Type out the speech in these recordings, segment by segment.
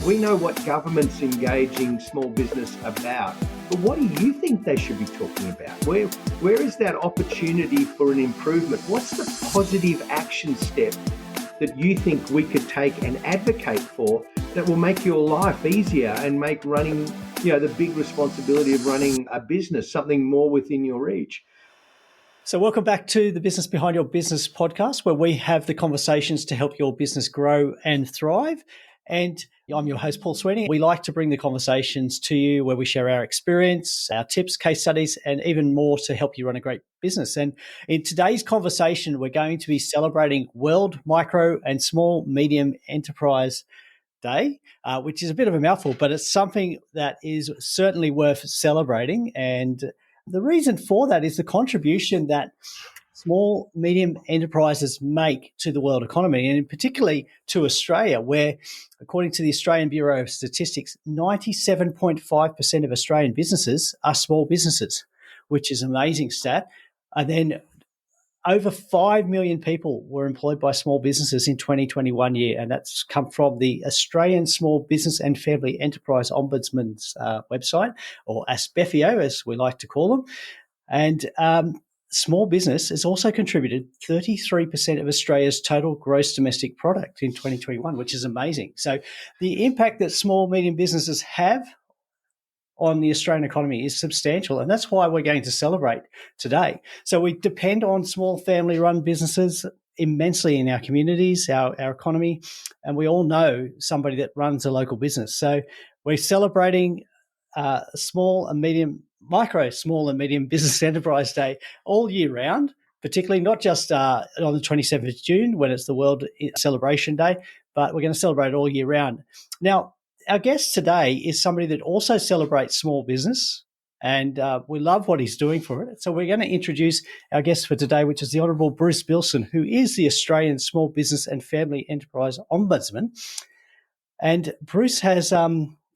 We know what government's engaging small business about, but what do you think they should be talking about? Where is that opportunity for an improvement? What's the positive action step that you think we could take and advocate for that will make your life easier and make running, the big responsibility of running a business something more within your reach? So welcome back to the Business Behind Your Business podcast, where we have the conversations to help your business grow and thrive. And I'm your host, Paul Sweeney. We like to bring the conversations to you where we share our experience, our tips, case studies, and even more to help you run a great business. And in today's conversation, we're going to be celebrating World Micro and Small Medium Enterprise Day, which is a bit of a mouthful, but it's something that is certainly worth celebrating. And the reason for that is the contribution that small, medium enterprises make to the world economy, and particularly to Australia, where, according to the Australian Bureau of Statistics, 97.5% of Australian businesses are small businesses, which is an amazing stat. And then over 5 million people were employed by small businesses in 2021 year, and that's come from the Australian Small Business and Family Enterprise Ombudsman's website, or ASBFEO, as we like to call them. And small business has also contributed 33% of Australia's total gross domestic product in 2021, which is amazing. So the impact that small, medium businesses have on the Australian economy is substantial, and that's why we're going to celebrate today. So we depend on small family-run businesses immensely in our communities, our economy, and we all know somebody that runs a local business. So we're celebrating small and medium business enterprise day all year round, particularly not just on the 27th of June when it's the World Celebration Day, but we're going to celebrate it all year round. Now, our guest today is somebody that also celebrates small business, and we love what he's doing for it. So we're going to introduce our guest for today, which is the Honourable Bruce Billson, who is the Australian Small Business and Family Enterprise Ombudsman. And Bruce has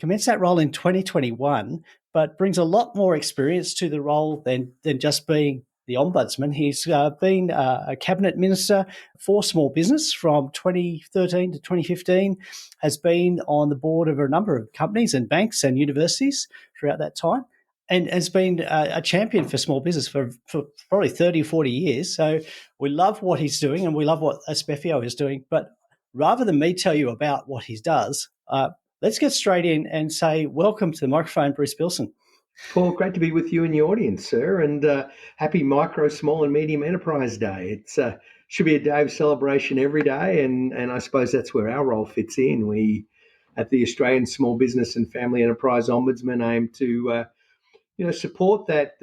commenced that role in 2021, but brings a lot more experience to the role than just being the Ombudsman. He's been a cabinet minister for small business from 2013 to 2015, has been on the board of a number of companies and banks and universities throughout that time, and has been a champion for small business for probably 30 or 40 years. So we love what he's doing, and we love what ASBFEO is doing. But rather than me tell you about what he does, let's get straight in and say welcome to the microphone, Bruce Billson. Paul, great to be with you and the audience, sir, and happy Micro, Small and Medium Enterprise Day. It's should be a day of celebration every day, and I suppose that's where our role fits in. We, at the Australian Small Business and Family Enterprise Ombudsman, aim to support that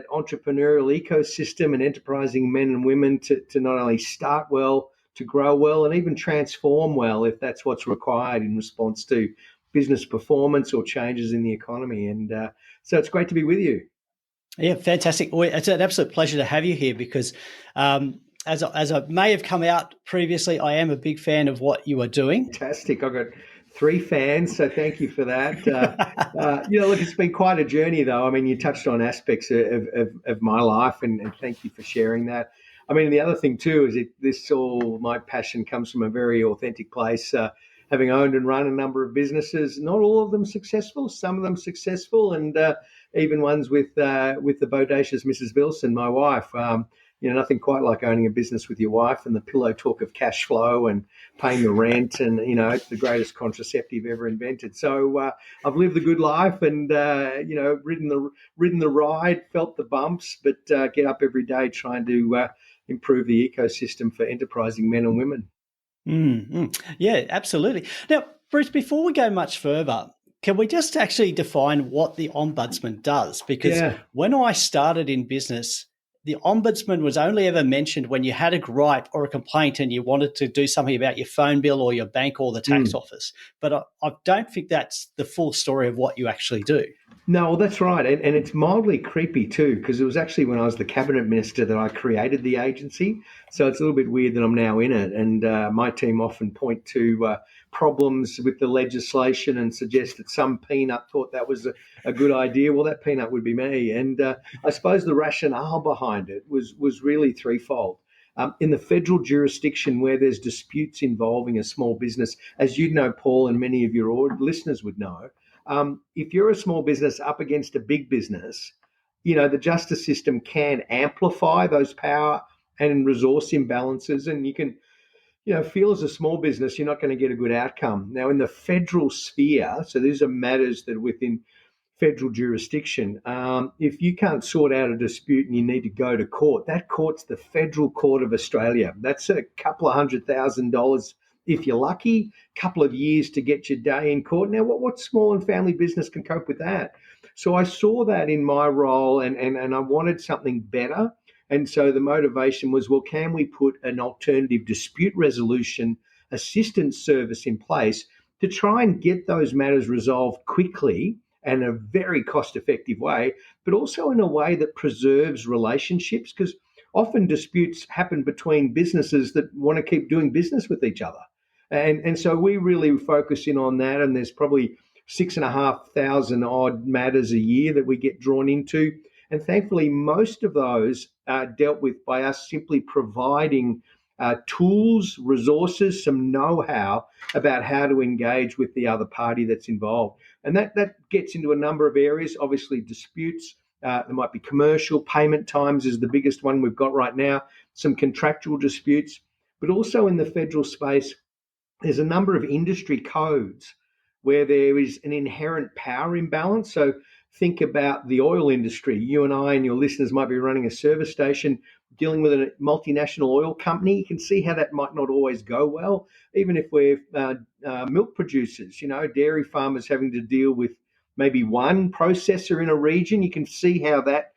entrepreneurial ecosystem and enterprising men and women to not only start well, to grow well, and even transform well if that's what's required in response to business performance or changes in the economy. And so it's great to be with you. Yeah, fantastic. It's an absolute pleasure to have you here because as I may have come out previously, I am a big fan of what you are doing. Fantastic. I've got 3 fans, so thank you for that. Look, it's been quite a journey, though. I mean, you touched on aspects of my life, and thank you for sharing that. I mean, the other thing, too, is my passion comes from a very authentic place, having owned and run a number of businesses, not all of them successful, some of them successful, and even ones with the bodacious Mrs. Billson, my wife. Nothing quite like owning a business with your wife and the pillow talk of cash flow and paying the rent and, it's the greatest contraceptive ever invented. So I've lived the good life and, ridden the ride, felt the bumps, but get up every day trying to improve the ecosystem for enterprising men and women. Mm-hmm. Yeah, absolutely. Now, Bruce, before we go much further, can we just actually define what the Ombudsman does? Because when I started in business, the Ombudsman was only ever mentioned when you had a gripe or a complaint and you wanted to do something about your phone bill or your bank or the tax office. But I don't think that's the full story of what you actually do. No, well, that's right. And it's mildly creepy too, because it was actually when I was the cabinet minister that I created the agency. So it's a little bit weird that I'm now in it. And my team often point to problems with the legislation and suggest that some peanut thought that was a good idea. Well, that peanut would be me. And I suppose the rationale behind it was really threefold. In the federal jurisdiction where there's disputes involving a small business, as you know, Paul, and many of your listeners would know, if you're a small business up against a big business, the justice system can amplify those power and resource imbalances, and you can feel as a small business, you're not going to get a good outcome. Now, in the federal sphere, so these are matters that are within federal jurisdiction, if you can't sort out a dispute and you need to go to court, that court's the Federal Court of Australia. That's a couple of $100,000 if you're lucky, couple of years to get your day in court. Now, what small and family business can cope with that? So I saw that in my role, and I wanted something better. And so the motivation was, well, can we put an alternative dispute resolution assistance service in place to try and get those matters resolved quickly and a very cost-effective way, but also in a way that preserves relationships, because often disputes happen between businesses that want to keep doing business with each other. And so we really focus in on that, and there's probably 6,500 odd matters a year that we get drawn into. And thankfully, most of those are dealt with by us simply providing tools, resources, some know-how about how to engage with the other party that's involved. And that gets into a number of areas, obviously disputes. There might be commercial, payment times is the biggest one we've got right now, some contractual disputes, but also in the federal space, there's a number of industry codes where there is an inherent power imbalance. So think about the oil industry. You and I and your listeners might be running a service station dealing with a multinational oil company. You can see how that might not always go well. Even if we're milk producers, dairy farmers having to deal with maybe one processor in a region, you can see how that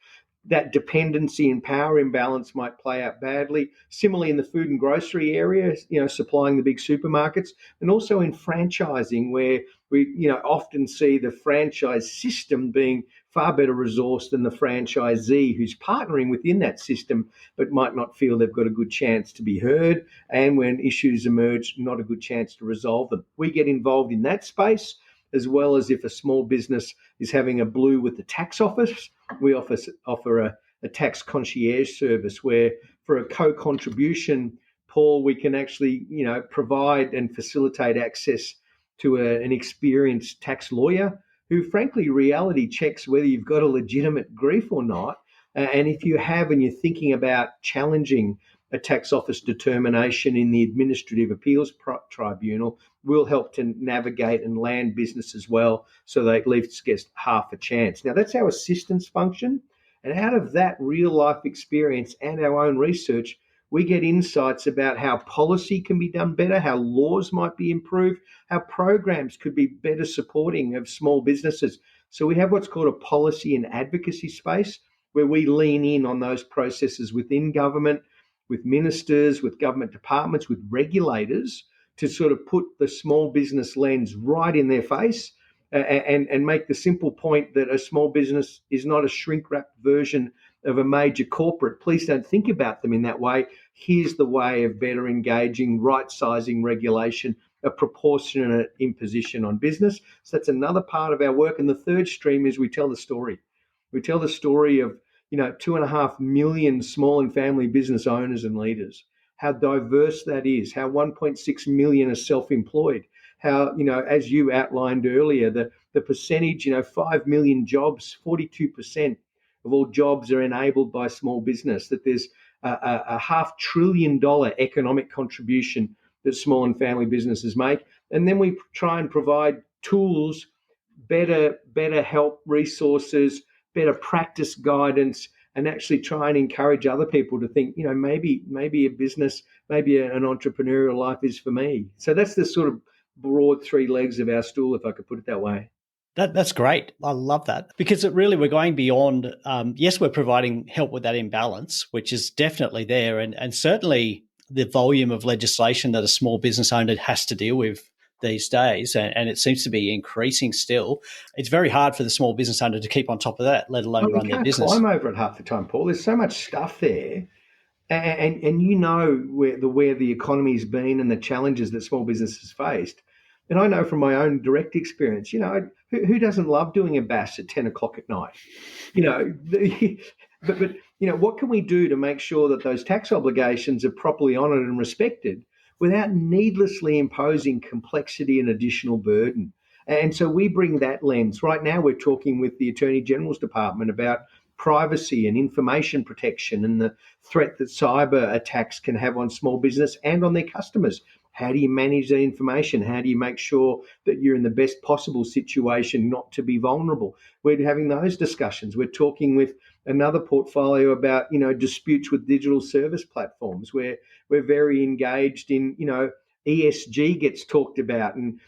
dependency and power imbalance might play out badly. Similarly, in the food and grocery area, supplying the big supermarkets, and also in franchising, where we, often see the franchise system being far better resourced than the franchisee who's partnering within that system, but might not feel they've got a good chance to be heard. And when issues emerge, not a good chance to resolve them. We get involved in that space, as well as if a small business is having a blue with the tax office, we offer a tax concierge service where for a co-contribution, Paul, we can actually, provide and facilitate access to an experienced tax lawyer who frankly reality checks whether you've got a legitimate grief or not. And if you have and you're thinking about challenging a tax office determination in the Administrative Appeals Tribunal, will help to navigate and land business as well, so they at least get half a chance. Now, that's our assistance function. And out of that real life experience and our own research, we get insights about how policy can be done better, how laws might be improved, how programs could be better supporting of small businesses. So we have what's called a policy and advocacy space where we lean in on those processes within government, with ministers, with government departments, with regulators, to sort of put the small business lens right in their face and make the simple point that a small business is not a shrink-wrapped version of a major corporate. Please don't think about them in that way. Here's the way of better engaging, right-sizing regulation, a proportionate imposition on business. So that's another part of our work. And the third stream is we tell the story. We tell the story of 2.5 million small and family business owners and leaders, how diverse that is, how 1.6 million are self-employed, how, as you outlined earlier, the percentage, 5 million jobs, 42% of all jobs are enabled by small business, that there's a $500 billion economic contribution that small and family businesses make. And then we try and provide tools, better help, resources, better practice guidance, and actually try and encourage other people to think, maybe a business, maybe an entrepreneurial life is for me. So that's the sort of broad three legs of our stool, if I could put it that way. That's great. I love that, because we're going beyond, yes, we're providing help with that imbalance, which is definitely there. And certainly the volume of legislation that a small business owner has to deal with these days, and it seems to be increasing still. It's very hard for the small business owner to keep on top of that, let alone run their business. You can't climb over it half the time, Paul. There's so much stuff there. And where the economy's been and the challenges that small businesses faced. And I know from my own direct experience, who doesn't love doing a bass at 10 o'clock at night? But what can we do to make sure that those tax obligations are properly honoured and respected without needlessly imposing complexity and additional burden? And so we bring that lens. Right now, we're talking with the Attorney General's Department about privacy and information protection and the threat that cyber attacks can have on small business and on their customers. How do you manage that information? How do you make sure that you're in the best possible situation not to be vulnerable? We're having those discussions. We're talking with another portfolio about, disputes with digital service platforms, where we're very engaged in, ESG gets talked about. And,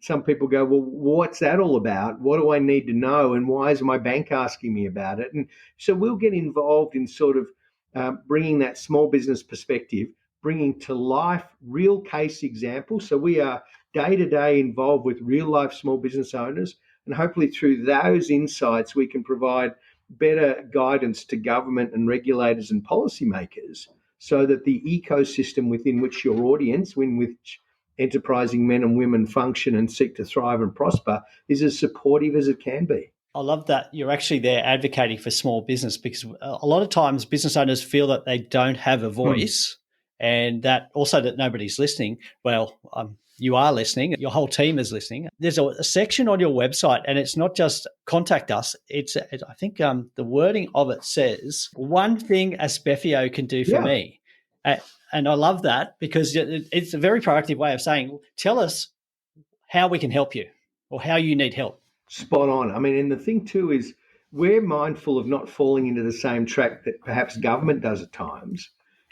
some people go, well, what's that all about? What do I need to know? And why is my bank asking me about it? And so we'll get involved in sort of bringing that small business perspective, bringing to life real case examples. So we are day to day involved with real life small business owners. And hopefully through those insights, we can provide better guidance to government and regulators and policymakers so that the ecosystem within which your audience, in which enterprising men and women function and seek to thrive and prosper, is as supportive as it can be. I love that you're actually there advocating for small business, because a lot of times business owners feel that they don't have a voice and that also that nobody's listening. Well, you are listening. Your whole team is listening. There's a section on your website, and it's not just contact us. I think the wording of it says, one thing ASBFEO can do for me. And I love that, because it's a very proactive way of saying, tell us how we can help you or how you need help. Spot on. I mean, and the thing too is we're mindful of not falling into the same trap that perhaps government does at times,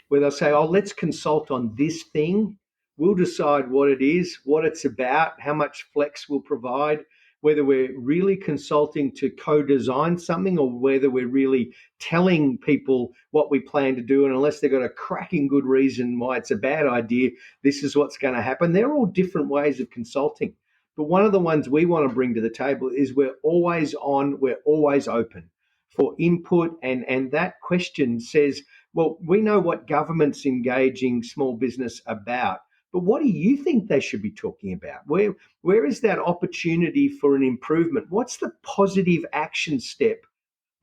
where they'll say, oh, let's consult on this thing. We'll decide what it is, what it's about, how much flex we'll provide, whether we're really consulting to co-design something or whether we're really telling people what we plan to do. And unless they've got a cracking good reason why it's a bad idea, this is what's going to happen. They're all different ways of consulting. But one of the ones we want to bring to the table is we're always on, we're always open for input. And that question says, well, we know what government's engaging small business about, but what do you think they should be talking about? Where is that opportunity for an improvement? What's the positive action step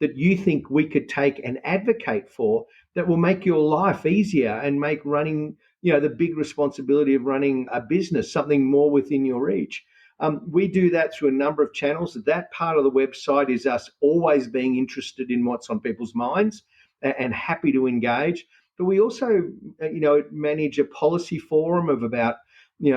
that you think we could take and advocate for that will make your life easier and make running, the big responsibility of running a business something more within your reach? We do that through a number of channels. That part of the website is us always being interested in what's on people's minds and happy to engage. But we also, manage a policy forum of about,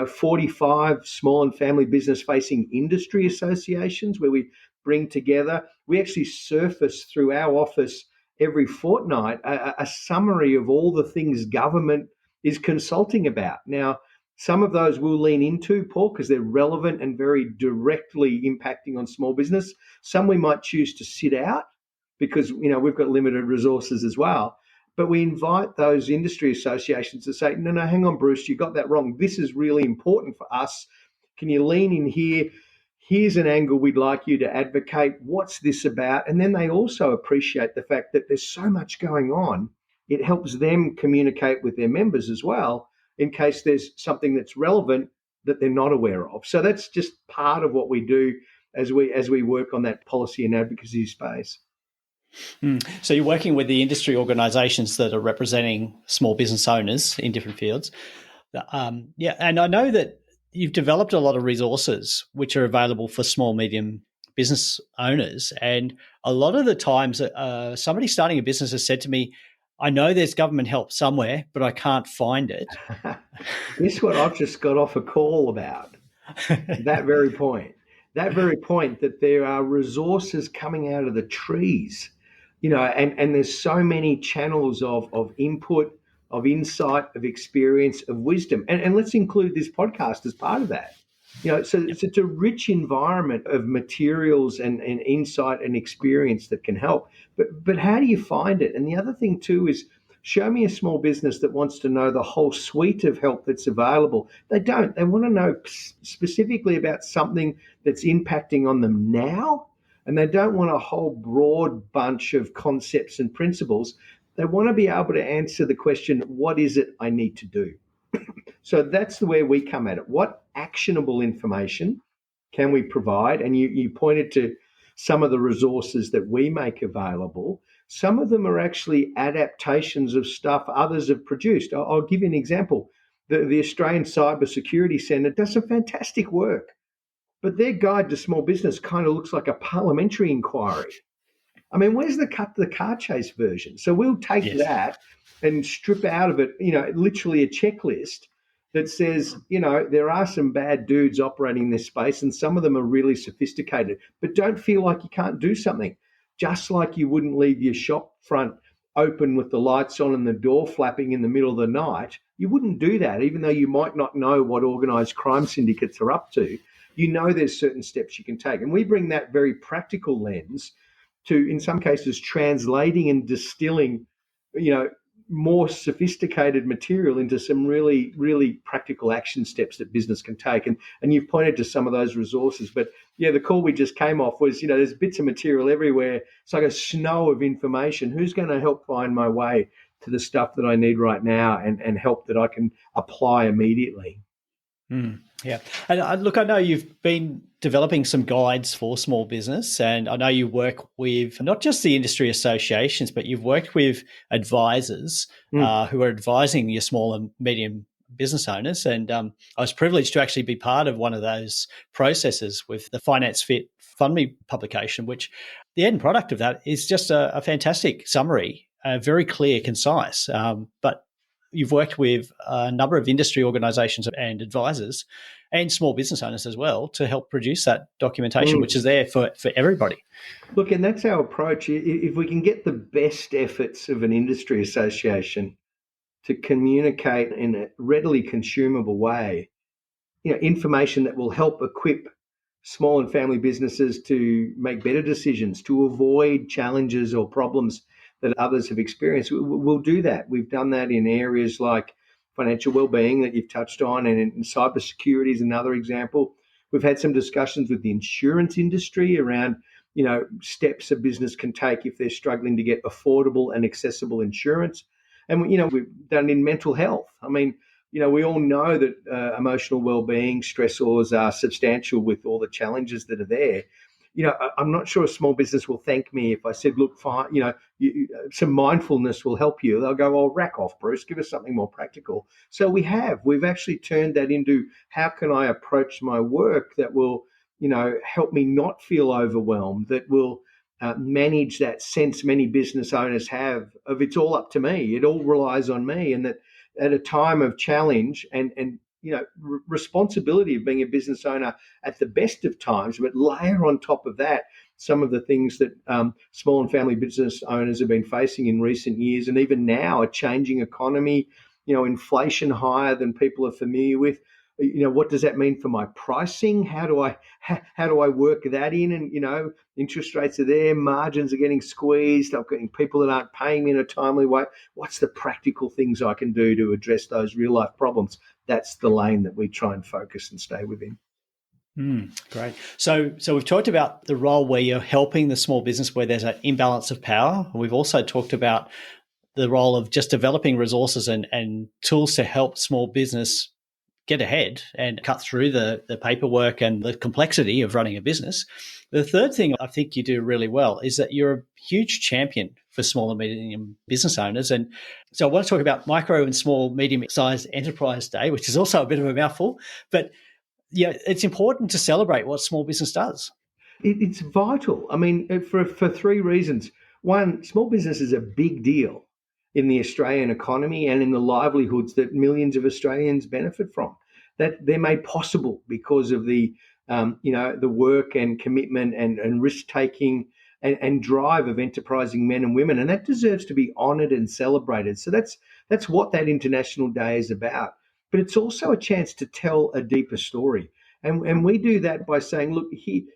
45 small and family business facing industry associations where we bring together. We actually surface through our office every fortnight a summary of all the things government is consulting about. Now, some of those we'll lean into, Paul, because they're relevant and very directly impacting on small business. Some we might choose to sit out because, we've got limited resources as well. But we invite those industry associations to say, no, hang on, Bruce, you got that wrong. This is really important for us. Can you lean in here? Here's an angle we'd like you to advocate. What's this about? And then they also appreciate the fact that there's so much going on. It helps them communicate with their members as well, in case there's something that's relevant that they're not aware of. So that's just part of what we do as we work on that policy and advocacy space. So you're working with the industry organisations that are representing small business owners in different fields. And I know that you've developed a lot of resources which are available for small, medium business owners. And a lot of the times somebody starting a business has said to me, I know there's government help somewhere, but I can't find it. Guess what I've just got off a call about? That very point that there are resources coming out of the trees, and there's so many channels of input, of insight, of experience, of wisdom. And let's include this podcast as part of that. So it's a rich environment of materials and insight and experience that can help. But how do you find it? And the other thing too is show me a small business that wants to know the whole suite of help that's available. They don't. They want to know specifically about something that's impacting on them now. And they don't want a whole broad bunch of concepts and principles. They want to be able to answer the question, what is it I need to do? So that's where we come at it. What actionable information can we provide? And you pointed to some of the resources that we make available. Some of them are actually adaptations of stuff others have produced. I'll give you an example. The Australian Cyber Security Centre does some fantastic work, but their guide to small business kind of looks like a parliamentary inquiry. I mean, where's the cut to the car chase version? So we'll take Yes. that and strip out of it, literally a checklist that says, there are some bad dudes operating in this space and some of them are really sophisticated, but don't feel like you can't do something. Just like you wouldn't leave your shop front open with the lights on and the door flapping in the middle of the night, you wouldn't do that, even though you might not know what organised crime syndicates are up to. There's certain steps you can take. And we bring that very practical lens to, in some cases, translating and distilling, more sophisticated material into some really, really practical action steps that business can take. And you've pointed to some of those resources. But yeah, the call we just came off was, there's bits of material everywhere. It's like a snow of information. Who's going to help find my way to the stuff that I need right now and help that I can apply immediately? Yeah. And look, I know you've been developing some guides for small business, and I know you work with not just the industry associations, but you've worked with advisors who are advising your small and medium business owners. And I was privileged to actually be part of one of those processes with the Finance Fit Fund Me publication, which the end product of that is just a fantastic summary, very clear, concise, but you've worked with a number of industry organisations and advisors and small business owners as well to help produce that documentation, which is there for everybody. Look, and that's our approach. If we can get the best efforts of an industry association to communicate in a readily consumable way, information that will help equip small and family businesses to make better decisions, to avoid challenges or problems that others have experienced, we'll do that. We've done that in areas like financial well-being that you've touched on, and in cybersecurity is another example. We've had some discussions with the insurance industry around, steps a business can take if they're struggling to get affordable and accessible insurance. And, we've done in mental health. I mean, we all know that emotional well-being stressors are substantial with all the challenges that are there. I'm not sure a small business will thank me if I said, look, fine, some mindfulness will help you. They'll go, oh, rack off, Bruce, give us something more practical. So we've actually turned that into how can I approach my work that will, help me not feel overwhelmed, that will manage that sense many business owners have of it's all up to me. It all relies on me. And that at a time of challenge and responsibility of being a business owner at the best of times, but layer on top of that some of the things that small and family business owners have been facing in recent years, and even now a changing economy, inflation higher than people are familiar with. What does that mean for my pricing? How do I work that in? And interest rates are there, margins are getting squeezed. I'm getting people that aren't paying me in a timely way. What's the practical things I can do to address those real life problems? That's the lane that we try and focus and stay within. Great. So we've talked about the role where you're helping the small business where there's an imbalance of power. We've also talked about the role of just developing resources and tools to help small business get ahead and cut through the paperwork and the complexity of running a business. The third thing I think you do really well is that you're a huge champion for small and medium business owners. And so I want to talk about Micro and Small Medium-Sized Enterprise Day, which is also a bit of a mouthful, but it's important to celebrate what small business does. It's vital. I mean, for three reasons. One, small business is a big deal in the Australian economy and in the livelihoods that millions of Australians benefit from. That they're made possible because of the work and commitment and risk taking and drive of enterprising men and women, and that deserves to be honoured and celebrated. So that's what that International Day is about. But it's also a chance to tell a deeper story, and we do that by saying, look,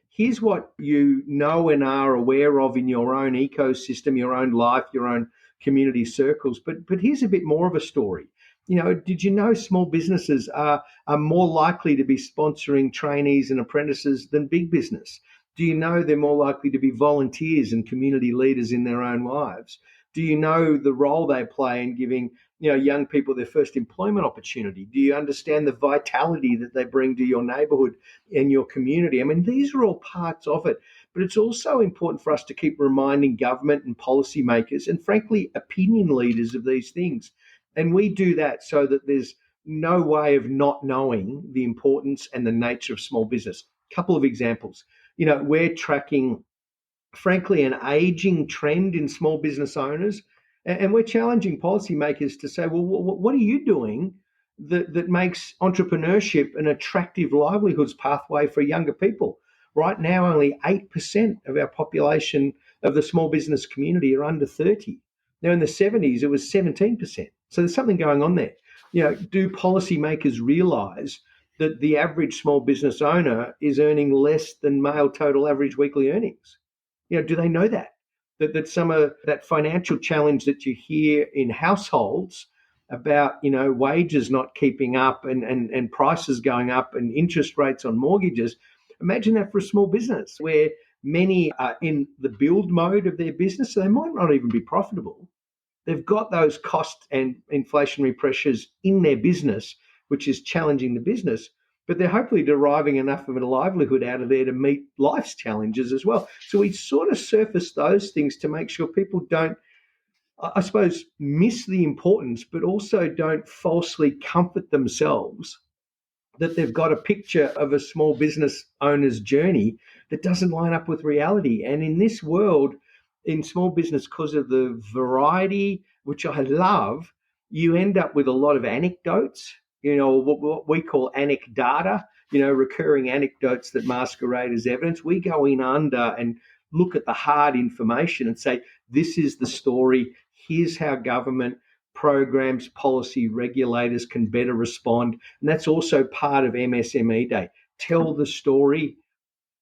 here's what you know and are aware of in your own ecosystem, your own life, your own community circles. But here's a bit more of a story. Did you know small businesses are more likely to be sponsoring trainees and apprentices than big business? Do you know they're more likely to be volunteers and community leaders in their own lives? Do you know the role they play in giving young people their first employment opportunity? Do you understand the vitality that they bring to your neighbourhood and your community? I mean, these are all parts of it. But it's also important for us to keep reminding government and policymakers and, frankly, opinion leaders of these things. And we do that so that there's no way of not knowing the importance and the nature of small business. Couple of examples. We're tracking, frankly, an aging trend in small business owners, and we're challenging policymakers to say, well, what are you doing that makes entrepreneurship an attractive livelihoods pathway for younger people? Right now, only 8% of our population of the small business community are under 30. Now, in the 70s, it was 17%. So there's something going on there. Do policymakers realise that the average small business owner is earning less than male total average weekly earnings? Do they know that some of that financial challenge that you hear in households about, wages not keeping up and prices going up and interest rates on mortgages? Imagine that for a small business where many are in the build mode of their business, so they might not even be profitable. They've got those cost and inflationary pressures in their business, which is challenging the business, but they're hopefully deriving enough of a livelihood out of there to meet life's challenges as well. So we sort of surface those things to make sure people don't, I suppose, miss the importance, but also don't falsely comfort themselves that they've got a picture of a small business owner's journey that doesn't line up with reality. And in this world, in small business, because of the variety, which I love, you end up with a lot of anecdotes, what we call anecdata, recurring anecdotes that masquerade as evidence. We go in under and look at the hard information and say, this is the story. Here's how government programs, policy, regulators can better respond. And that's also part of MSME Day. Tell the story,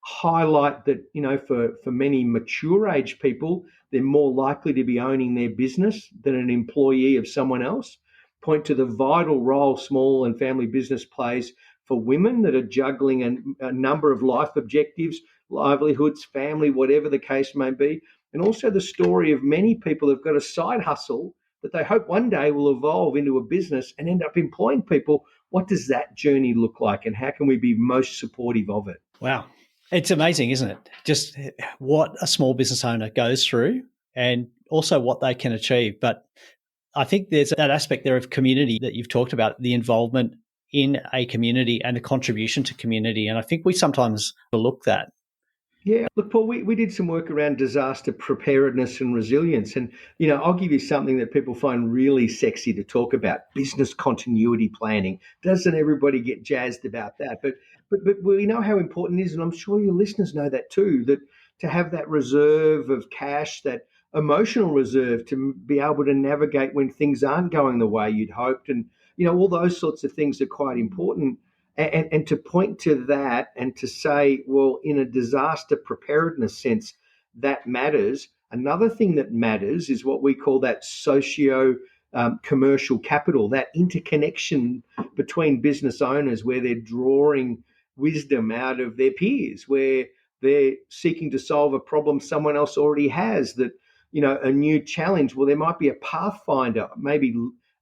highlight that, for many mature age people, they're more likely to be owning their business than an employee of someone else. Point to the vital role small and family business plays for women that are juggling a number of life objectives, livelihoods, family, whatever the case may be. And also the story of many people who've got a side hustle that they hope one day will evolve into a business and end up employing people. What does that journey look like, and how can we be most supportive of it? Wow. It's amazing, isn't it? Just what a small business owner goes through and also what they can achieve. But I think there's that aspect there of community that you've talked about, the involvement in a community and the contribution to community. And I think we sometimes overlook that. Yeah, look, Paul, we did some work around disaster preparedness and resilience. And, I'll give you something that people find really sexy to talk about: business continuity planning. Doesn't everybody get jazzed about that? But we know how important it is, and I'm sure your listeners know that too, that to have that reserve of cash, that emotional reserve to be able to navigate when things aren't going the way you'd hoped. And, all those sorts of things are quite important. And to point to that and to say, well, in a disaster preparedness sense, that matters. Another thing that matters is what we call that socio-commercial capital, that interconnection between business owners where they're drawing wisdom out of their peers, where they're seeking to solve a problem someone else already has, that, a new challenge. Well, there might be a pathfinder, maybe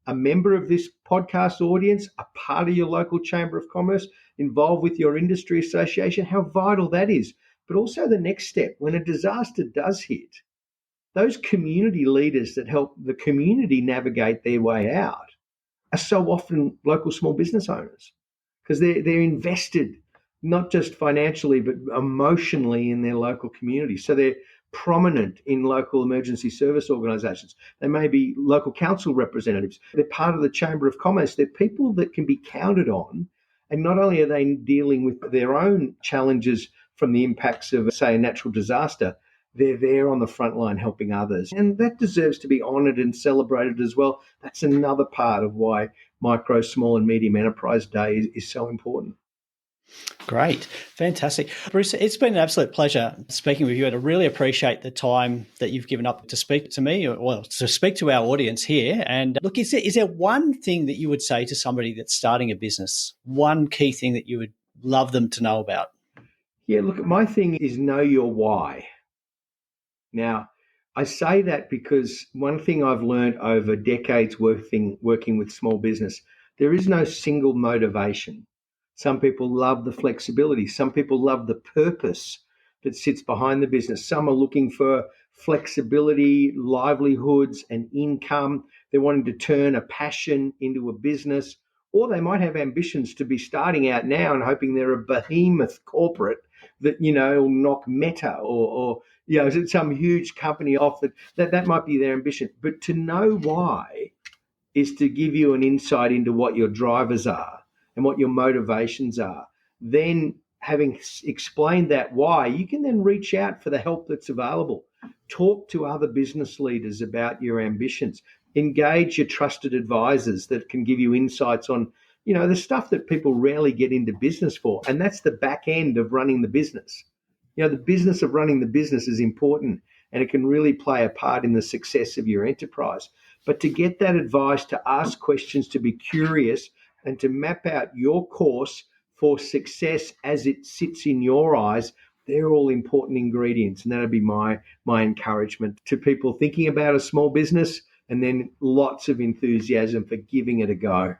a member of this podcast audience, a part of your local Chamber of Commerce, involved with your industry association, how vital that is. But also the next step, when a disaster does hit, those community leaders that help the community navigate their way out are so often local small business owners, because they're invested not just financially but emotionally in their local community. So they're prominent in local emergency service organisations. They may be local council representatives. They're part of the Chamber of Commerce. They're people that can be counted on. And not only are they dealing with their own challenges from the impacts of, say, a natural disaster, they're there on the front line helping others. And that deserves to be honoured and celebrated as well. That's another part of why Micro, Small and Medium Enterprise Day is so important. Great. Fantastic. Bruce, it's been an absolute pleasure speaking with you, and I really appreciate the time that you've given up to speak to me, or to speak to our audience here. And look, is there one thing that you would say to somebody that's starting a business, one key thing that you would love them to know about? Yeah, look, my thing is know your why. Now, I say that because one thing I've learned over decades working with small business, there is no single motivation. Some people love the flexibility. Some people love the purpose that sits behind the business. Some are looking for flexibility, livelihoods, and income. They're wanting to turn a passion into a business, or they might have ambitions to be starting out now and hoping they're a behemoth corporate that, will knock Meta or is it some huge company off that might be their ambition. But to know why is to give you an insight into what your drivers are and what your motivations are. Then, having explained that why, you can then reach out for the help that's available. Talk to other business leaders about your ambitions. Engage your trusted advisors that can give you insights on, the stuff that people rarely get into business for. And that's the back end of running the business. The business of running the business is important, and it can really play a part in the success of your enterprise. But to get that advice, to ask questions, to be curious, and to map out your course for success as it sits in your eyes, they're all important ingredients. And that'd be my encouragement to people thinking about a small business, and then lots of enthusiasm for giving it a go.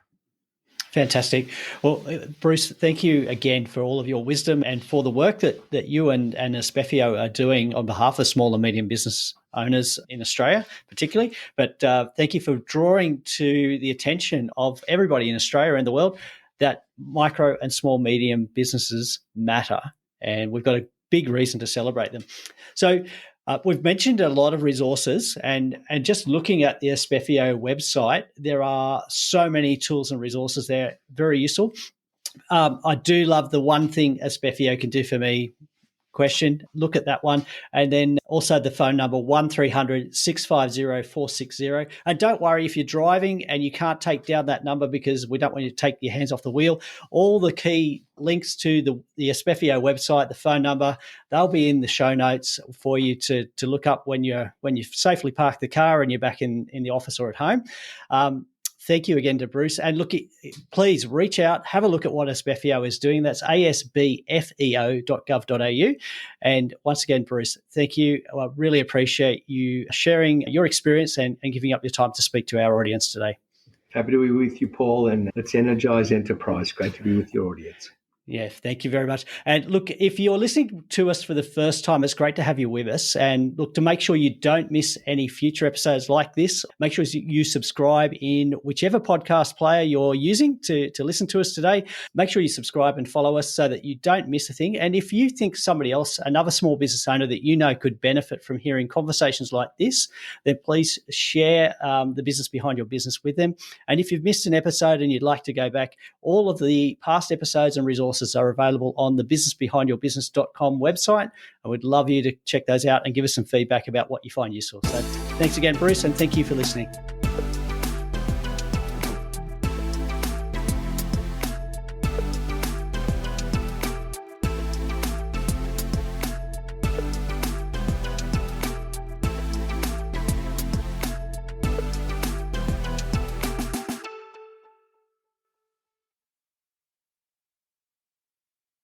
Fantastic. Well, Bruce, thank you again for all of your wisdom and for the work that you and ASBFEO are doing on behalf of small and medium business owners in Australia, particularly. But thank you for drawing to the attention of everybody in Australia and the world that micro and small medium businesses matter. And we've got a big reason to celebrate them. So we've mentioned a lot of resources, and just looking at the ASBFEO website, there are so many tools and resources there, very useful. I do love the one thing ASBFEO can do for me question. Look at that one. And then also the phone number 1300 650 460. And don't worry if you're driving and you can't take down that number, because we don't want you to take your hands off the wheel. All the key links to the ASBFEO website, the phone number, they'll be in the show notes for you to look up when you safely park the car and you're back in the office or at home. Thank you again to Bruce. And look, please reach out, have a look at what ASBFEO is doing. That's asbfeo.gov.au. And once again, Bruce, thank you. I really appreciate you sharing your experience and giving up your time to speak to our audience today. Happy to be with you, Paul, and let's energize enterprise. Great to be with your audience. Yeah, thank you very much. And look, if you're listening to us for the first time, it's great to have you with us. And look, to make sure you don't miss any future episodes like this, make sure you subscribe in whichever podcast player you're using to listen to us today. Make sure you subscribe and follow us so that you don't miss a thing. And if you think somebody else, another small business owner that you know could benefit from hearing conversations like this, then please share the business behind your business with them. And if you've missed an episode and you'd like to go back, all of the past episodes and resources are available on the businessbehindyourbusiness.com website. I would love you to check those out and give us some feedback about what you find useful. So thanks again, Bruce, and thank you for listening.